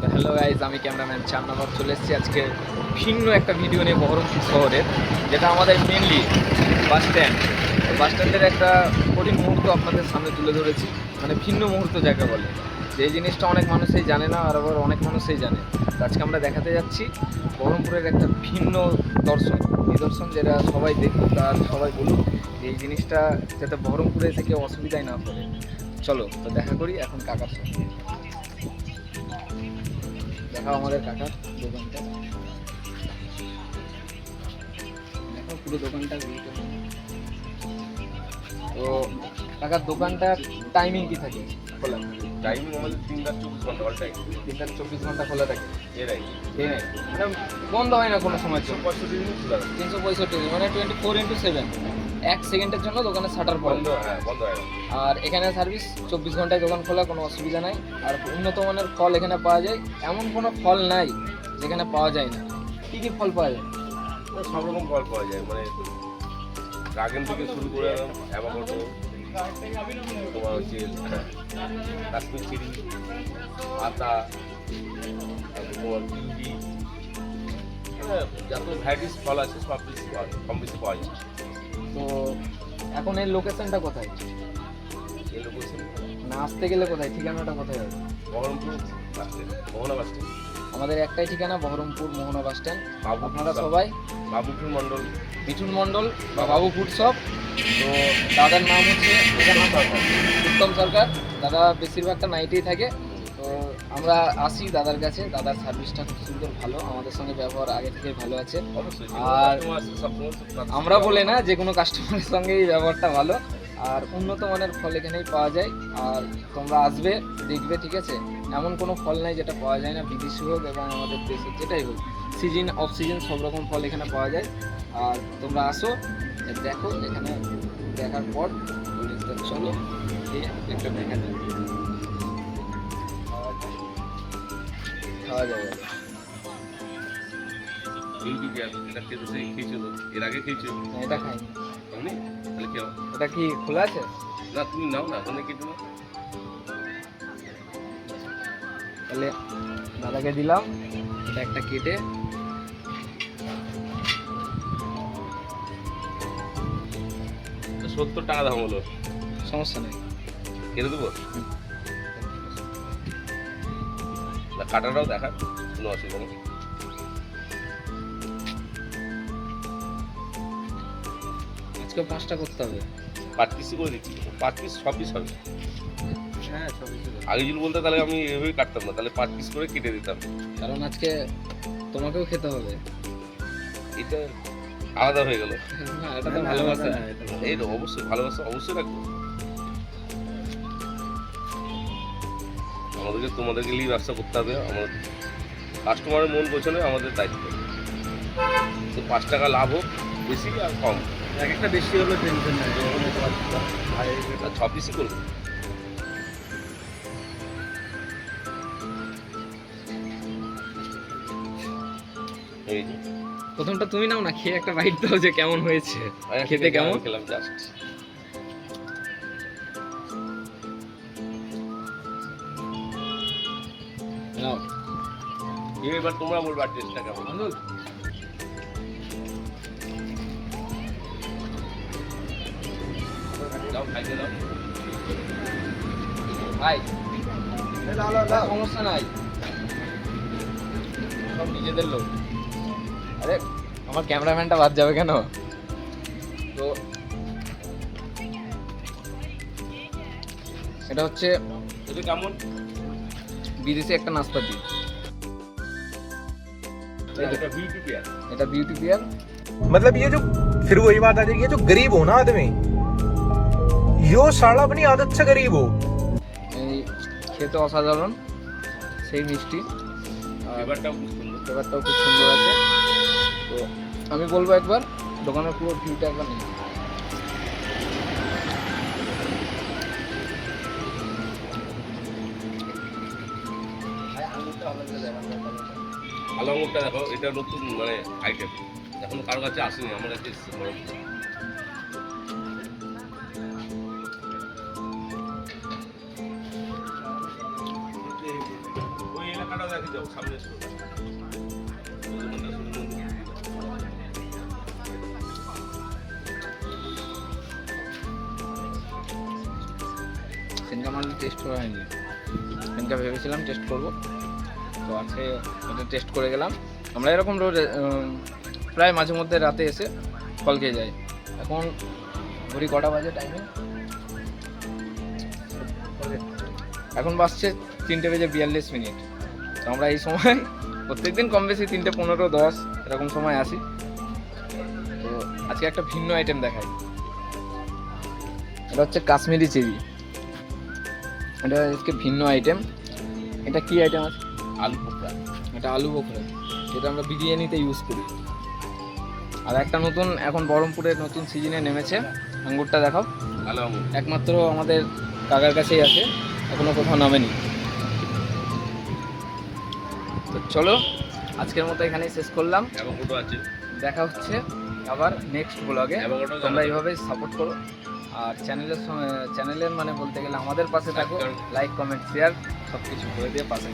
তো hello guys, আমি cameraman চান্নাবার চলে এসেছি আজকে ভিন্ন একটা ভিডিও নিয়ে বহরমপুর শহরের, যেটা আমাদের মেনলি বাস স্ট্যান্ড। বাস স্ট্যান্ডের একটা কঠিন মুহূর্ত আপনাদের সামনে তুলে ধরেছি, মানে ভিন্ন মুহূর্ত যাকে বলে, যে এই জিনিসটা অনেক মানুষই জানে না, আর আবার অনেক মানুষই জানে। তো আজকে আমরা দেখাতে যাচ্ছি বহরমপুরের একটা ভিন্ন নিদর্শন, যেটা সবাই দেখুক আর সবাই বলুক যে এই জিনিসটা যাতে বহরমপুরে এসে কেউ অসুবিধায় না পড়ে। চলো তো দেখা করি এখন কাকার সঙ্গে। দেখাও আমাদের কাকার দোকানটা, দেখো পুরো দোকানটা ভিজিট করো। তো কাকার দোকানটার টাইমিং কি থাকে খোলা? টাইমিং আমাদের 3/24 ঘন্টা অল টাইম। 3/24 খোলা থাকে, এরাই মানে বন্ধ হয় না কোনো সময়। 365 দিন খোলা থাকে। 365 দিন, মানে 24x7, এক সেকেন্ডের জন্য দোকানে শাটার বন্ধ। বন্ধ হয় না। আর এখানে সার্ভিস 24 ঘন্টায় দোকান খোলা, কোনো অসুবিধা নাই। আর উন্নত মানের ফল এখানে পাওয়া যায়, এমন কোনো ফল নাই যেখানে পাওয়া যায় না। কী কী ফল পাওয়া যায়? সব রকম ফল পাওয়া যায়, মানে ড্রাগন থেকে শুরু করে অ্যাভোকাডো, তোমার হচ্ছে কাশ্মীর চিরি, আতা, তারপর তোমার কিউই, যত ভ্যারাইটিস ফল আছে সব কম বেশি পাওয়া যায়। তো এখন এই লোকেশনটা কোথায়? এই লোকেশন না আসতে গেলে কোথায়, ঠিকানাটা কোথায় হবে? বহরমপুর বাস স্ট্যান্ড, মোহনা বাস স্ট্যান্ড। আমাদের একটাই ঠিকানা, বহরমপুর মোহনা বাস স্ট্যান্ড। বাবুপুর আপনারা সবাই বাবুপুর মণ্ডল, মিঠুন মণ্ডল বা বাবু ফুড শপ। তো দাদার নাম হচ্ছে উত্তম সরকার। দাদা বেশিরভাগটা নাইটেই থাকে। তো আমরা আসি দাদার কাছে, দাদার সার্ভিসটা খুব সুন্দর, ভালো, আমাদের সঙ্গে ব্যবহার আগে থেকে ভালো আছে। অবশ্যই আর সবসময় আমরা বলে না, যে কোনো কাস্টমারের সঙ্গেই ব্যবহারটা ভালো। আর উন্নত মানের ফল এখানেই পাওয়া যায়। আর তোমরা আসবে, দেখবে, ঠিক আছে? এমন কোনো ফল নাই যেটা পাওয়া যায় না, বিদেশি হোক এবং আমাদের দেশের যেটাই হোক, সিজন অফ সিজন সব রকম ফল এখানে পাওয়া যায়। আর তোমরা আসো, দেখো, এখানে দেখার পর চলো এই একটা দেখা যাবে, খাওয়া যাবে। এটা খেয়েছো তো? এর আগে খেয়েছো? এটা খাইনি। আমি তাহলে খেও। এটা কি খোলা আছে? না, তুমি নাও না, ওখানে কেটে নাও। তাহলে দাদাকে দিলাম এটা একটা কেটে। 70 টাকা দাম হলো, সমস্যা নেই, কেটে দেবো না, কাটাটাও দেখা, কোনো অসুবিধা নেই। আজকে 5টা করতে হবে। 5 পিসই করে দিচ্ছি, 5 পিস 6 পিস হবে। হ্যাঁ, আগে যদি বলতে তাহলে আমি এভাবে কাটতাম না, তাহলে 5 পিস করে কেটে দিতাম। কারণ আজকে তোমাকেও খেতে হবে। এটা আলাদা হয়ে গেল। না, এটা তো ভালোবাসা। এই তো অবশ্যই ভালোবাসা অবশ্যই রাখবো। আমাদেরকে তোমাদেরকে নিয়ে ব্যবসা করতে হবে, আমাদের কাস্টমারের মন গোছানো আমাদের দায়িত্ব। তো 5 টাকা লাভ হোক, বেশি আর কম, এক একটা বেশি হলে টেনশন নাই, 6 পিসই করবো। এই যে প্রথমটা তুমি নাও না, খেয়ে একটা বাইট দাও যে কেমন হয়েছে, খেতে কেমন। খেলাম জাস্ট। নাও, এবার তোমরা বলবা টেস্টটা কেমন। দাও, খাইতে দাও। ভাই সমস্যা নাই, সব নিজেদের লোক। আরে আমার ক্যামেরাম্যানটা বাদ যাবে কেন? তো এটা হচ্ছে এটা কেমন? বিদেশি একটা নাশপাতি। এটা বিউটি পেয়ার। এটা বিউটি পেয়ার। मतलब ये जो फिर वही बात आ जाएगी, ये जो गरीब हो ना आदमी, यो साला अपनी आदत से गरीब हो। এই খেতে অসাধারণ, সেই মিষ্টি, ফ্লেভারটাও খুব সুন্দর। ফ্লেভারটাও খুব সুন্দর আছে। তো আমি বলবো একবার দোকানের পুরো ভিউটা একবার নিন। ভালো আঙুরটা দেখো, এটা নতুন মানে আইটেম, এখন কারো কাছে আসেনি, আমার কাছে এসেছে বড়। ওই এলাকার ঝর্ণাটা দেখে যাও সামনে এসো। সেনকা মাল টেস্ট করা হয়নি, সেনকা ভেবেছিলাম টেস্ট করব, তো আজকে এটা টেস্ট করে গেলাম। আমরা এরকম রোজ প্রায় মাঝে মধ্যে রাতে এসে ফল খেয়ে যাই। এখন ঘড়ি কটা বাজে টাইমে, এখন বাজছে 3:42। তো আমরা এই সময় প্রত্যেকদিন কম বেশি 3:15-10 এরকম সময় আসি। তো আজকে একটা ভিন্ন আইটেম দেখাই, এটা হচ্ছে কাশ্মীরি চেরি। এটা আজকে ভিন্ন আইটেম। এটা কি আইটেম আছে? আলু পোকরা। এটা আলু বোখরা, যেটা আমরা বিরিয়ানিতে ইউজ করি। আর একটা নতুন, এখন বহরমপুরের নতুন সিজনে নেমেছে, আঙ্গুরটা দেখাও। ভালো আঙুর। একমাত্র আমাদের কাকার কাছেই আছে, এখনো কোথাও নামেনি। তো চলো আজকের মতো এখানেই শেষ করলাম। অ্যাভোকাডো আছে। দেখা হচ্ছে আবার নেক্সট ব্লগে। অ্যাভোকাডো তোমরা এইভাবেই সাপোর্ট করো, আর চ্যানেলের মানে বলতে গেলে আমাদের পাশে থাকো। লাইক, কমেন্ট, শেয়ার সব কিছু করে দিয়ে পাশে